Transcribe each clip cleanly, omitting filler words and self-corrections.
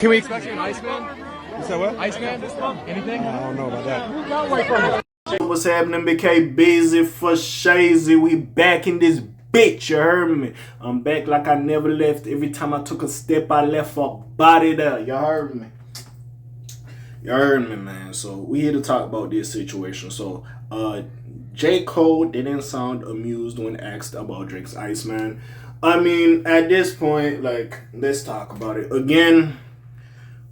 Can we expect you an Iceman? You said what? Iceman? Anything? I don't know about that. What's happening, BK? Busy for Shazy. We back in this bitch, you heard me? I'm back like I never left. Every time I took a step, I left a body there. You heard me? You heard me, man. So we here to talk about this situation. So J. Cole didn't sound amused when asked about Drake's Iceman. I mean, at this point, like, let's talk about it. Again,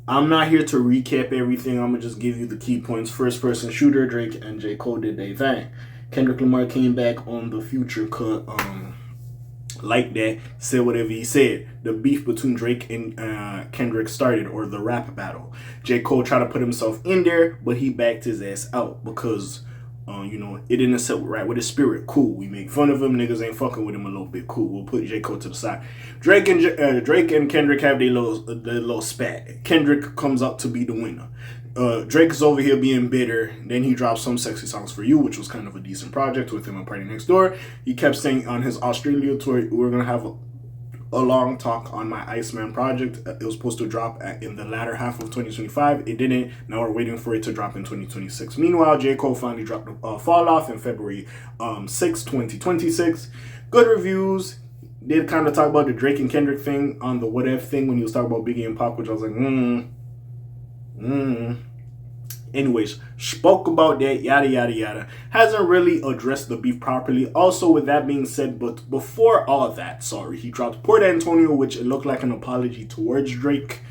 I'm not here to recap everything. I'm going to just give you the key points. First person shooter, Drake and J. Cole did their thing. Kendrick Lamar came back on the Future cut like that, said whatever he said. The beef between Drake and Kendrick started, or the rap battle. J. Cole tried to put himself in there, but he backed his ass out because, it didn't sit right with his spirit. Cool. We make fun of him. Niggas ain't fucking with him a little bit. Cool. We'll put J. Cole to the side. Drake and Kendrick have their little spat. Kendrick comes out to be the winner. Drake is over here being bitter. Then he drops Some Sexy Songs for You, which was kind of a decent project with him and Party Next Door. He kept saying on his Australia tour, we're going to have a long talk on my Iceman project. It was supposed to drop in the latter half of 2025. It didn't. Now we're waiting for it to drop in 2026. Meanwhile, J. Cole finally dropped Fall Off in February 6, 2026. Good reviews. Did kind of talk about the Drake and Kendrick thing on the What If thing when he was talking about Biggie and Pop, which I was like, Anyways, spoke about that, yada, yada, yada. Hasn't really addressed the beef properly. Also, with that being said, but before all that, he dropped Port Antonio, which it looked like an apology towards Drake.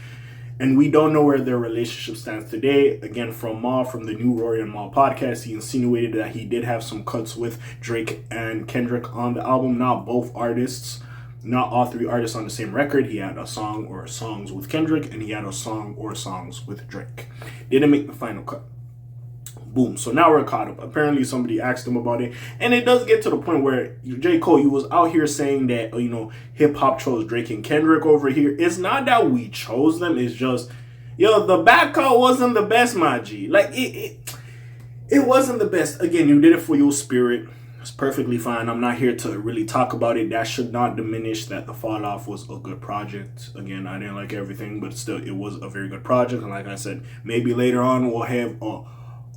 And we don't know where their relationship stands today. Again, from the new Rory and Mal podcast, he insinuated that he did have some cuts with Drake and Kendrick on the album. Not all three artists on the same record. He had a song or songs with Kendrick, and he had a song or songs with Drake. Didn't make the final cut. Boom. So now we're caught up. Apparently somebody asked him about it, and it does get to the point where J. Cole, you was out here saying that, hip-hop chose Drake and Kendrick over here. It's not that we chose them. It's just, the back cut wasn't the best, my G. Like, it wasn't the best. Again, you did it for your spirit. It's perfectly fine. I'm not here to really talk about it. That should not diminish that the Fall Off was a good project. Again, I didn't like everything, but still, it was a very good project. And like I said, maybe later on we'll have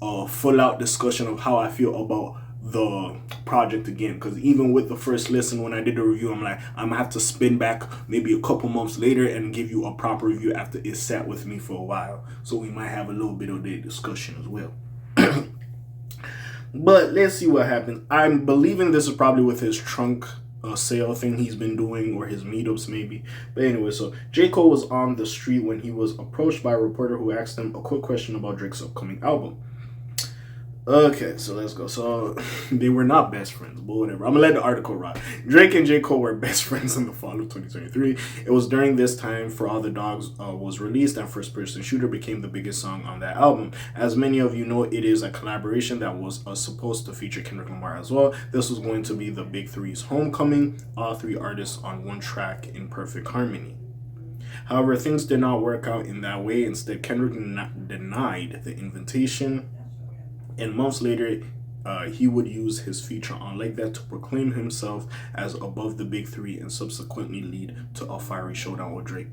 a full-out discussion of how I feel about the project again. Because even with the first listen, when I did the review, I'm like, I'm going to have to spin back maybe a couple months later and give you a proper review after it sat with me for a while. So we might have a little bit of the discussion as well. But let's see what happens. I'm believing this is probably with his trunk sale thing he's been doing, or his meetups maybe. But anyway, so J. Cole was on the street when he was approached by a reporter who asked him a quick question about Drake's upcoming album. Okay, so let's go. So they were not best friends, but whatever. I'm gonna let the article rock. Drake and J. Cole were best friends in the fall of 2023. It was during this time For All the Dogs was released, and First Person Shooter became the biggest song on that album. As many of you know, it is a collaboration that was supposed to feature Kendrick Lamar as well. This was going to be the Big Three's homecoming, all three artists on one track in perfect harmony. However, things did not work out in that way. Instead, Kendrick denied the invitation. And months later, he would use his feature on Like That to proclaim himself as above the Big Three and subsequently lead to a fiery showdown with Drake.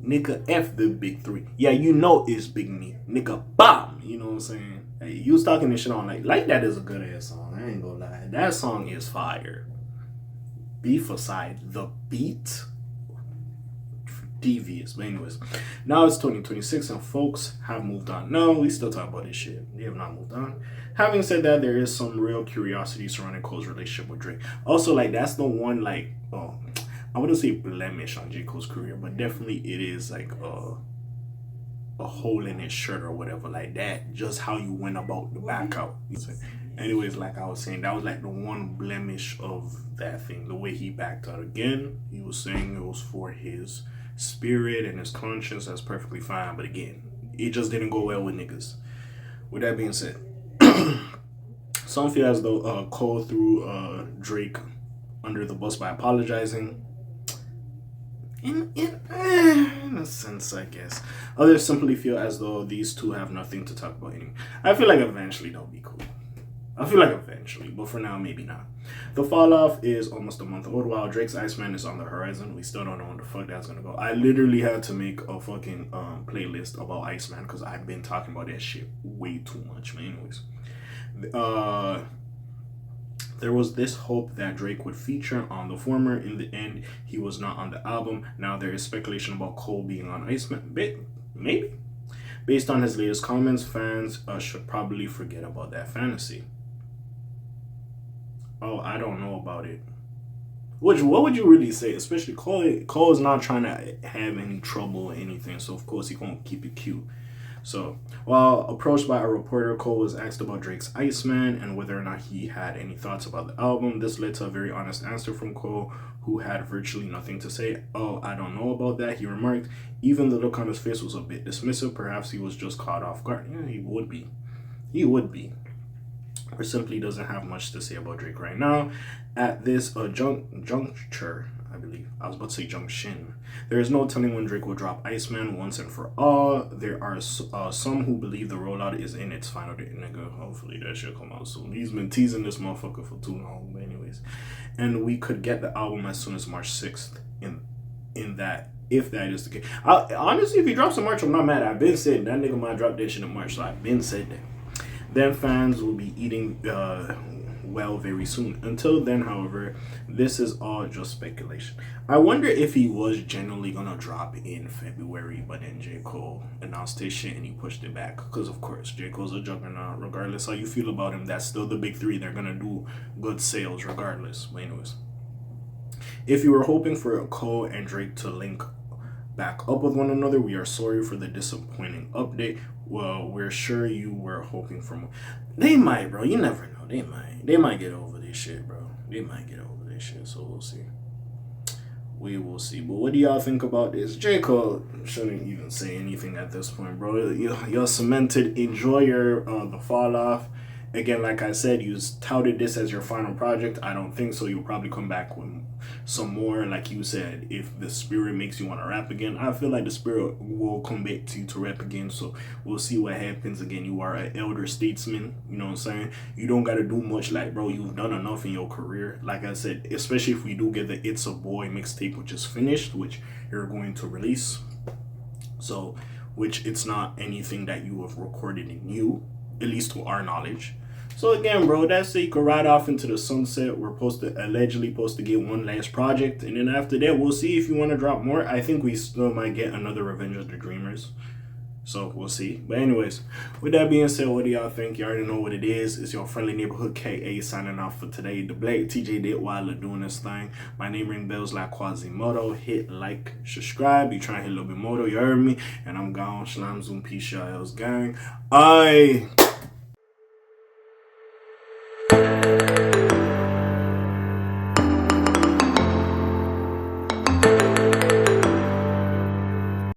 Nigga, F the Big Three. Yeah, it's Big Me. Nigga, bomb. You know what I'm saying? Hey, you was talking this shit on Like That is a good ass song. I ain't gonna lie. That song is fire. Beef aside, the beat, devious. But anyways, now it's 2026 and folks have moved on. No, we still talk about this shit. They have not moved on. Having said that, there is some real curiosity surrounding Cole's relationship with Drake. Also, that's the one, I wouldn't say blemish on J. Cole's career, but definitely it is a hole in his shirt or whatever like that. Just how you went about the back out. Anyways, like I was saying, that was the one blemish of that thing. The way he backed out again. He was saying it was for his spirit and his conscience. That's perfectly fine, but again, it just didn't go well with niggas. With that being said, some feel as though Cole threw Drake under the bus by apologizing. In a sense, I guess. Others simply feel as though these two have nothing to talk about anymore. I feel like eventually they'll be cool. I feel like eventually, but for now, maybe not. The fall off is almost a month old, while Drake's Iceman is on the horizon. We still don't know when the fuck that's gonna go. I literally had to make a fucking playlist about Iceman because I've been talking about that shit way too much. But anyways, there was this hope that Drake would feature on the former. In the end, he was not on the album. Now there is speculation about Cole being on Iceman. Maybe. Based on his latest comments, fans should probably forget about that fantasy. Oh, I don't know about it. What would you really say? Especially Cole is not trying to have any trouble or anything, so of course he gonna keep it cute. So, while approached by a reporter, Cole was asked about Drake's Iceman and whether or not he had any thoughts about the album. This led to a very honest answer from Cole, who had virtually nothing to say. Oh, I don't know about that, he remarked. Even the look on his face was a bit dismissive. Perhaps he was just caught off guard. Yeah, he would be. He would be. Or simply doesn't have much to say about Drake right now. At this juncture, I believe. I was about to say junction. There is no telling when Drake will drop Iceman once and for all. There are some who believe the rollout is in its final day. Nigga, hopefully that should come out soon. He's been teasing this motherfucker for too long. But anyways. And we could get the album as soon as March 6th. In that, if that is the case. Honestly, if he drops in March, I'm not mad. I've been saying that nigga might drop that shit in March. So I've been saying that. Then fans will be eating well very soon. Until then, however, this is all just speculation. I wonder if he was genuinely gonna drop in February, but then J. Cole announced his shit and he pushed it back. Because of course, J. Cole's a juggernaut. Regardless how you feel about him, that's still the big three. They're gonna do good sales regardless. But anyways, if you were hoping for Cole and Drake to link back up with one another, we are sorry for the disappointing update. Well, we're sure you were hoping for more. They might, bro. You never know. They might get over this shit, bro. They might get over this shit. So we'll see. We will see. But what do y'all think about this? J. Cole shouldn't even say anything at this point, bro. You're cemented. Enjoy your the fall off. Again, like I said, you touted this as your final project. I don't think so. You'll probably come back with some more. Like you said, if the spirit makes you want to rap again, I feel like the spirit will come back to you to rap again. So we'll see what happens. Again, you are an elder statesman. You know what I'm saying? You don't got to do much. Like, bro, you've done enough in your career. Like I said, especially if we do get the It's a Boy mixtape, which is finished, which you're going to release. So, which it's not anything that you have recorded in you, at least to our knowledge. So again, bro, that's it. You can ride off into the sunset. We're allegedly supposed to get one last project, and then after that, we'll see if you want to drop more. I think we still might get another Revenge of the Dreamers. So we'll see. But anyways, with that being said, what do y'all think? You already know what it is. It's your friendly neighborhood K.A. signing off for today. The Black TJ did while doing this thing. My name ring bells like Quasimodo. Hit like, subscribe. You try to hit a little bit more, you heard me. And I'm gone. Shalom, zoom, peace, y'all else gang.